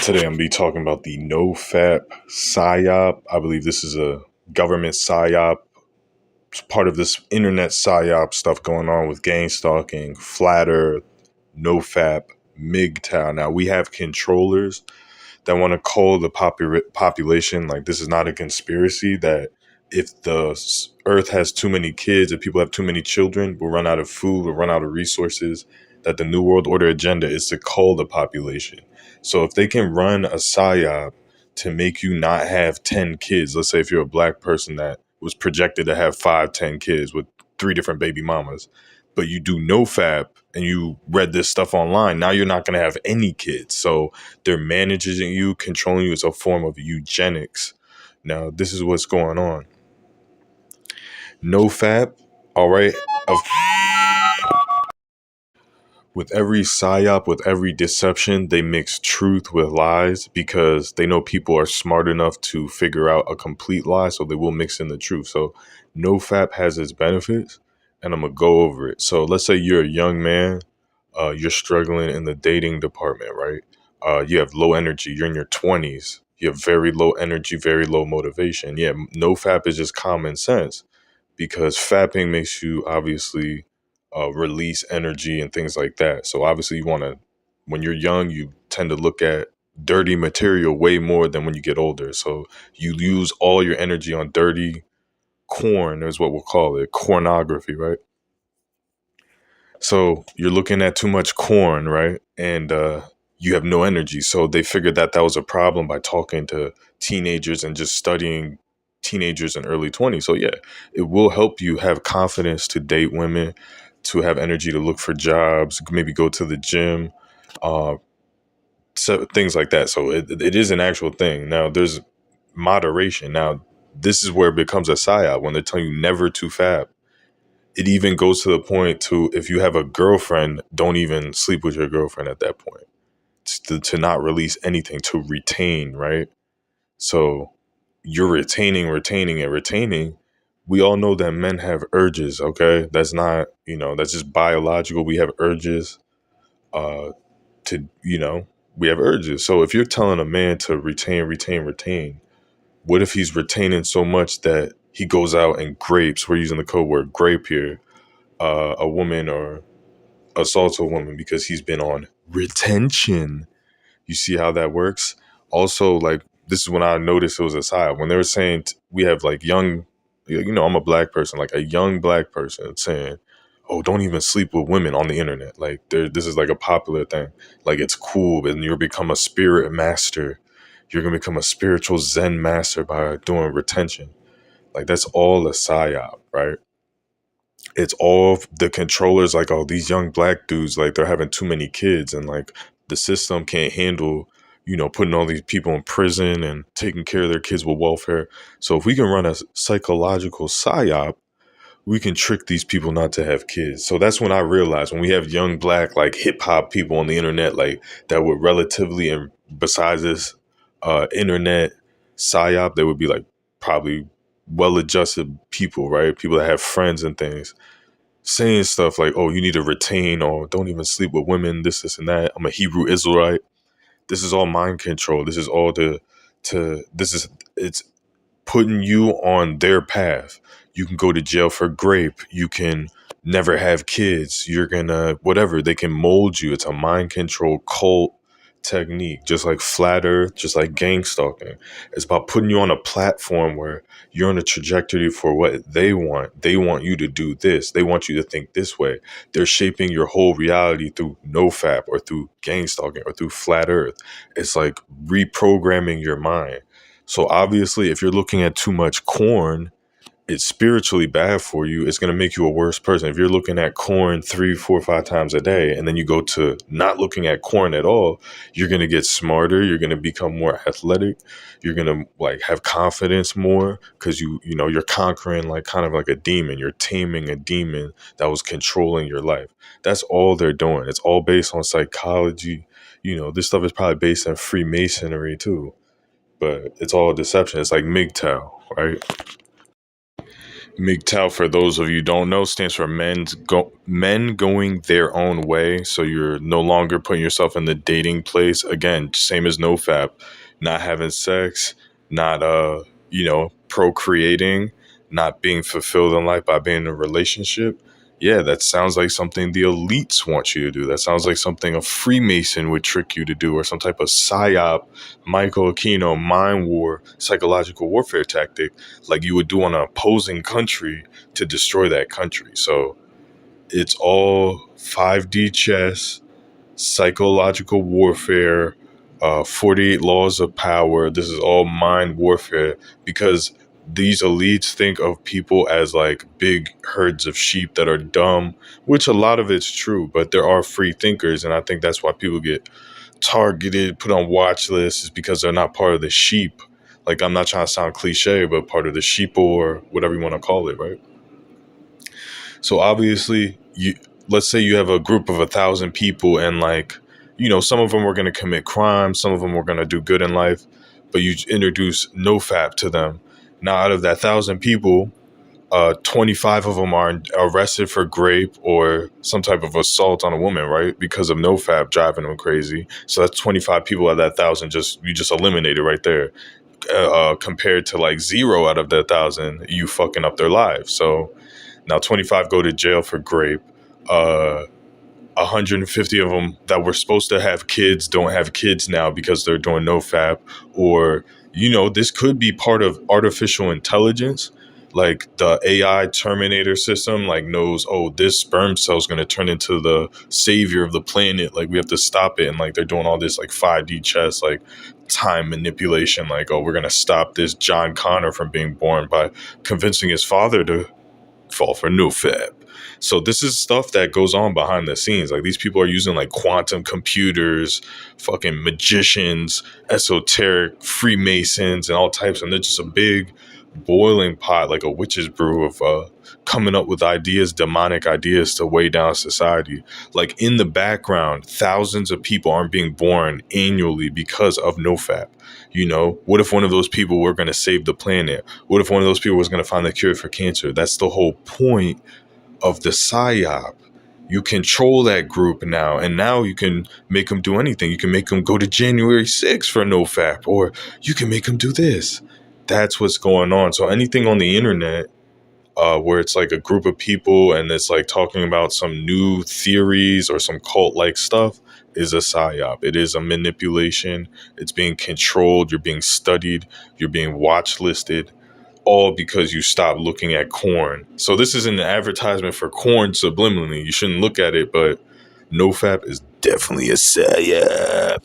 Today I'm going to be talking about the NoFap PSYOP. I believe this is a government PSYOP. It's part of this internet PSYOP stuff going on with gang stalking, Flat Earth, NoFap, MGTOW. Now we have controllers that want to call the population like this is not a conspiracy, that if the earth has too many kids, if people have too many children, we'll run out of food, we'll run out of resources, that the New World Order agenda is to cull the population. So if they can run a psyop to make you not have 10 kids, let's say if you're a black person that was projected to have 5, 10 kids with 3 different baby mamas, but you do no fap and you read this stuff online, now you're not going to have any kids. So they're managing you, controlling you. As a form of eugenics. Now, this is what's going on. No fap, all right. With every psyop, with every deception, they mix truth with lies because they know people are smart enough to figure out a complete lie, so they will mix in the truth. So no fap has its benefits, and I'm going to go over it. So let's say you're a young man, you're struggling in the dating department, right? You have low energy, you're in your 20s, you have very low energy, very low motivation. Yeah, no fap is just common sense because fapping makes you obviously release energy and things like that. So obviously you want to, when you're young, you tend to look at dirty material way more than when you get older. So you use all your energy on dirty corn is what we'll call it, cornography, right? So you're looking at too much corn, right? And you have no energy. So they figured that that was a problem by talking to teenagers and just studying teenagers in early 20s. So yeah, it will help you have confidence to date women, to have energy to look for jobs, maybe go to the gym, uh, so things like that. So it is an actual thing. Now there's moderation. Now this is where it becomes a psyop when they're telling you never to fab. It even goes to the point to, if you have a girlfriend, don't even sleep with your girlfriend at that point. To not release anything, to retain, right? So you're retaining and retaining. We all know that men have urges, okay? That's not, that's just biological. We have urges uh to, we have urges. So if you're telling a man to retain, what if he's retaining so much that he goes out and grapes, we're using the code word grape here, a woman, or assaults a woman because he's been on retention. You see how that works? Also, like, this is when I noticed it was a side. When they were saying we have like young, I'm a black person, like a young black person saying, oh, don't even sleep with women on the internet. Like, this is like a popular thing. Like, it's cool, and you'll become a spirit master. You're going to become a spiritual Zen master by doing retention. Like, that's all a psyop, right? It's all the controllers, like, oh, these young black dudes, like, they're having too many kids, and like the system can't handle, putting all these people in prison and taking care of their kids with welfare. So if we can run a psychological psyop, we can trick these people not to have kids. So that's when I realized, when we have young black, like, hip hop people on the internet, like, that would relatively, and besides this internet psyop, they would be like probably well-adjusted people, right? People that have friends and things, saying stuff like, oh, you need to retain, or don't even sleep with women, this and that. I'm a Hebrew Israelite. This is all mind control. This is all it's putting you on their path. You can go to jail for grape. You can never have kids. You're gonna, whatever. They can mold you. It's a mind control cult technique, just like flat earth, just like gang stalking. It's about putting you on a platform where you're on a trajectory for what they want. They want you to do this. They want you to think this way. They're shaping your whole reality through nofap, or through gang stalking, or through flat earth. It's like reprogramming your mind. So obviously, if you're looking at too much corn, it's spiritually bad for you. It's going to make you a worse person. If you're looking at corn 3, 4, 5 times a day, and then you go to not looking at corn at all, you're going to get smarter. You're going to become more athletic. You're going to, like, have confidence more, because you're conquering, like, kind of like a demon. You're taming a demon that was controlling your life. That's all they're doing. It's all based on psychology. This stuff is probably based on Freemasonry too, but it's all deception. It's like MGTOW, right? MGTOW, for those of you who don't know, stands for men going their own way. So you're no longer putting yourself in the dating place. Again, same as NoFap, not having sex, not procreating, not being fulfilled in life by being in a relationship. Yeah, that sounds like something the elites want you to do. That sounds like something a Freemason would trick you to do, or some type of PSYOP, Michael Aquino, mind war, psychological warfare tactic like you would do on an opposing country to destroy that country. So it's all 5D chess, psychological warfare, 48 laws of power. This is all mind warfare because these elites think of people as like big herds of sheep that are dumb, which a lot of it's true, but there are free thinkers. And I think that's why people get targeted, put on watch lists, is because they're not part of the sheep. Like, I'm not trying to sound cliche, but part of the sheep or whatever you want to call it, right? So obviously, let's say you have a group of 1,000 people, and like, some of them are going to commit crimes, some of them are going to do good in life, but you introduce NoFap to them. Now, out of that 1,000 people, 25 of them are arrested for rape or some type of assault on a woman, right? Because of NoFap driving them crazy. So that's 25 people out of that 1,000. You just eliminated right there. Compared to like 0 out of the 1,000, you fucking up their lives. So now 25 go to jail for rape. 150 of them that were supposed to have kids don't have kids now because they're doing NoFap. Or, this could be part of artificial intelligence. Like the AI Terminator system, like knows, oh, this sperm cell is going to turn into the savior of the planet. Like we have to stop it. And like they're doing all this like 5D chess, like time manipulation. Like, oh, we're going to stop this John Connor from being born by convincing his father to fall for NoFap. So this is stuff that goes on behind the scenes. Like these people are using like quantum computers, fucking magicians, esoteric Freemasons, and all types. And they're just a big boiling pot, like a witch's brew of coming up with ideas, demonic ideas to weigh down society. Like in the background, thousands of people aren't being born annually because of NoFap. What if one of those people were going to save the planet? What if one of those people was going to find the cure for cancer? That's the whole point of the PSYOP. You control that group now, and now you can make them do anything. You can make them go to January 6th for NoFap, or you can make them do this. That's what's going on. So anything on the internet where it's like a group of people and it's like talking about some new theories or some cult-like stuff is a PSYOP. It is a manipulation. It's being controlled. You're being studied. You're being watch listed. All because you stopped looking at corn. So this isn't an advertisement for corn subliminally. You shouldn't look at it, but NoFap is definitely a PSYOP.